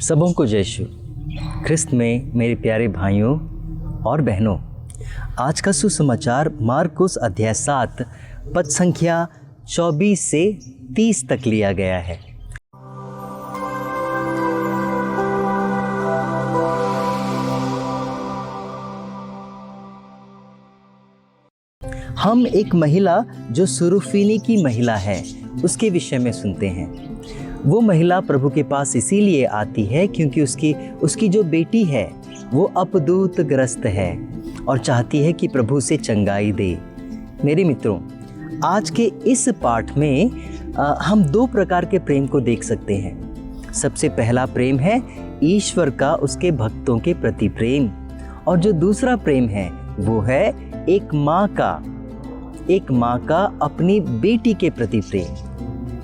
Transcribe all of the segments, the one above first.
सबों को जय यीशु ख्रिस्त में मेरे प्यारे भाइयों और बहनों। आज का सुसमाचार मार्कुस अध्याय 7 पद संख्या 24 से 30 तक लिया गया है। हम एक महिला जो सुरूफीनी की महिला है उसके विषय में सुनते हैं। वो महिला प्रभु के पास इसीलिए आती है क्योंकि उसकी जो बेटी है वो अपदूत ग्रस्त है और चाहती है कि प्रभु उसे चंगाई दे। मेरे मित्रों, आज के इस पाठ में हम दो प्रकार के प्रेम को देख सकते हैं। सबसे पहला प्रेम है ईश्वर का उसके भक्तों के प्रति प्रेम, और जो दूसरा प्रेम है वो है एक माँ का अपनी बेटी के प्रति प्रेम।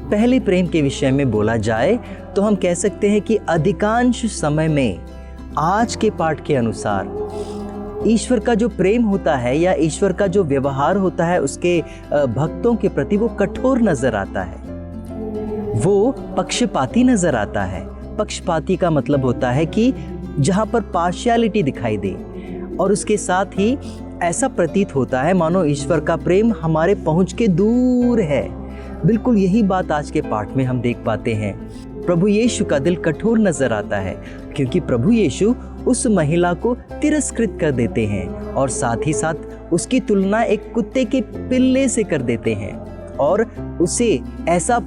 पहले प्रेम के विषय में बोला जाए तो हम कह सकते हैं कि अधिकांश समय में आज के पाठ के अनुसार ईश्वर का जो प्रेम होता है या ईश्वर का जो व्यवहार होता है उसके भक्तों के प्रति वो कठोर नजर आता है, वो पक्षपाती नजर आता है। पक्षपाती का मतलब होता है कि जहाँ पर पार्शियलिटी दिखाई दे, और उसके साथ ही ऐसा प्रतीत होता है मानो ईश्वर का प्रेम हमारे पहुँच के दूर है। बिल्कुल यही बात आज के पाठ में हम देख पाते हैं। प्रभु यीशु का दिल कठोर नजर आता है क्योंकि प्रभु यीशु उस महिला को तिरस्कृत कर देते हैं और साथ ही साथ उसकी तुलना एक कुत्ते के पिल्ले से कर देते हैं और उसे ऐसा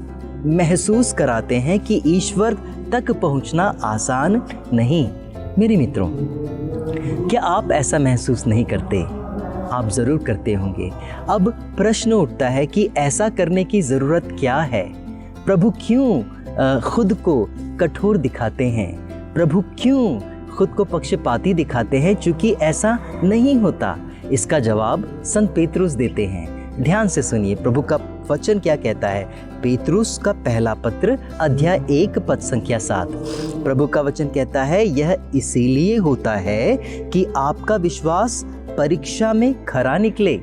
महसूस कराते हैं कि ईश्वर तक पहुंचना आसान नहीं। मेरे मित्रों, क्या आप ऐसा महसूस नहीं करते? आप ज़रूर करते होंगे। अब प्रश्न उठता है कि ऐसा करने की ज़रूरत क्या है? प्रभु क्यों खुद को कठोर दिखाते हैं? प्रभु क्यों खुद को पक्षपाती दिखाते हैं? चूँकि ऐसा नहीं होता। इसका जवाब संत पेतरुस देते हैं। ध्यान से सुनिए प्रभु का वचन क्या कहता है। पेतरुस का पहला पत्र अध्याय 1 पद संख्या 7। प्रभु का वचन कहता है, यह इसीलिए होता है कि आपका विश्वास परीक्षा में खरा निकले।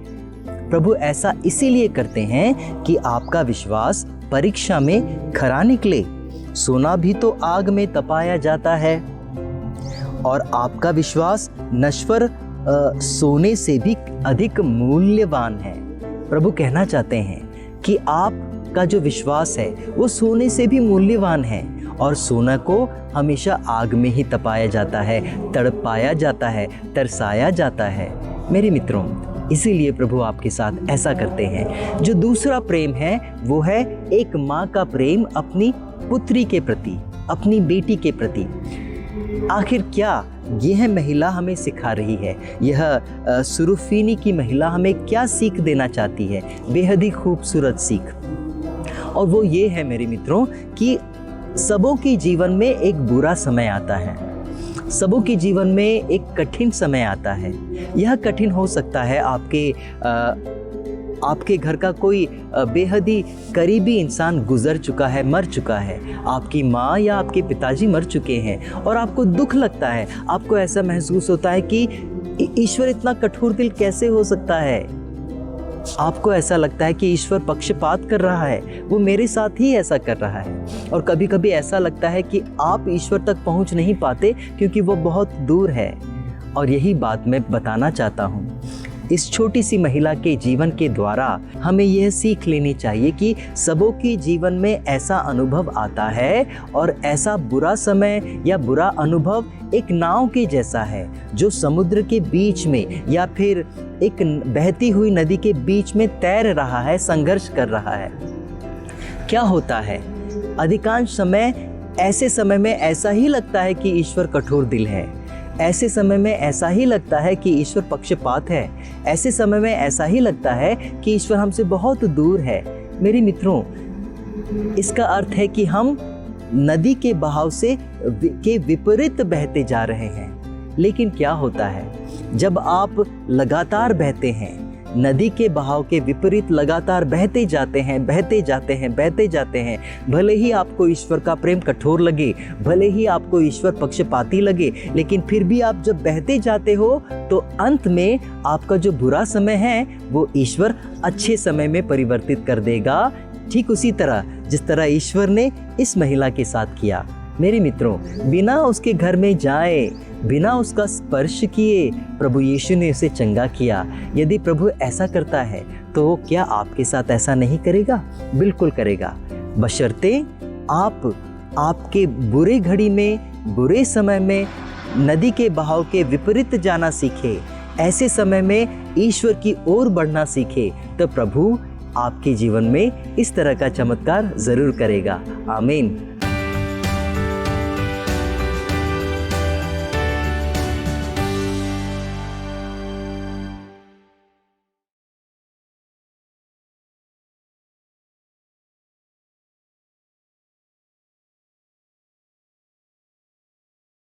प्रभु ऐसा इसीलिए करते हैं कि आपका विश्वास परीक्षा में खरा निकले। सोना भी तो आग में तपाया जाता है और आपका विश्वास नश्वर सोने से भी अधिक मूल्यवान है। प्रभु कहना चाहते हैं कि आपका जो विश्वास है वो सोने से भी मूल्यवान है, और सोना को हमेशा आग में ही तपाया जाता है, तड़पाया जाता है, तरसाया जाता है। मेरे मित्रों, इसीलिए प्रभु आपके साथ ऐसा करते हैं। जो दूसरा प्रेम है वो है एक माँ का प्रेम अपनी पुत्री के प्रति, अपनी बेटी के प्रति। आखिर क्या यह महिला हमें सिखा रही है? यह सुरूफीनी की महिला हमें क्या सीख देना चाहती है? बेहद ही खूबसूरत सीख, और वो ये है मेरे मित्रों कि सबों के जीवन में एक बुरा समय आता है, सबों के जीवन में एक कठिन समय आता है। यह कठिन हो सकता है आपके घर का कोई बेहद ही करीबी इंसान गुजर चुका है, मर चुका है। आपकी माँ या आपके पिताजी मर चुके हैं और आपको दुख लगता है। आपको ऐसा महसूस होता है कि ईश्वर इतना कठोर दिल कैसे हो सकता है। आपको ऐसा लगता है कि ईश्वर पक्षपात कर रहा है, वो मेरे साथ ही ऐसा कर रहा है। और कभी कभी ऐसा लगता है कि आप ईश्वर तक पहुंच नहीं पाते क्योंकि वो बहुत दूर है। और यही बात मैं बताना चाहता हूँ। इस छोटी सी महिला के जीवन के द्वारा हमें यह सीख लेनी चाहिए कि सबों के जीवन में ऐसा अनुभव आता है, और ऐसा बुरा समय या बुरा अनुभव एक नाव के जैसा है जो समुद्र के बीच में या फिर एक बहती हुई नदी के बीच में तैर रहा है, संघर्ष कर रहा है। क्या होता है? अधिकांश समय ऐसे समय में ऐसा ही लगता है कि ईश्वर कठोर दिल है। ऐसे समय में ऐसा ही लगता है कि ईश्वर पक्षपात है। ऐसे समय में ऐसा ही लगता है कि ईश्वर हमसे बहुत दूर है। मेरे मित्रों, इसका अर्थ है कि हम नदी के बहाव के विपरीत बहते जा रहे हैं। लेकिन क्या होता है जब आप लगातार बहते हैं, नदी के बहाव के विपरीत लगातार बहते जाते हैं, भले ही आपको ईश्वर का प्रेम कठोर लगे, भले ही आपको ईश्वर पक्षपाती लगे, लेकिन फिर भी आप जब बहते जाते हो तो अंत में आपका जो बुरा समय है वो ईश्वर अच्छे समय में परिवर्तित कर देगा। ठीक उसी तरह जिस तरह ईश्वर ने इस महिला के साथ किया। मेरे मित्रों, बिना उसके घर में जाए, बिना उसका स्पर्श किए प्रभु यीशु ने उसे चंगा किया। यदि प्रभु ऐसा करता है तो क्या आपके साथ ऐसा नहीं करेगा? बिल्कुल करेगा, बशर्ते आप आपके बुरे घड़ी में, बुरे समय में नदी के बहाव के विपरीत जाना सीखे, ऐसे समय में ईश्वर की ओर बढ़ना सीखे, तो प्रभु आपके जीवन में इस तरह का चमत्कार जरूर करेगा। आमीन।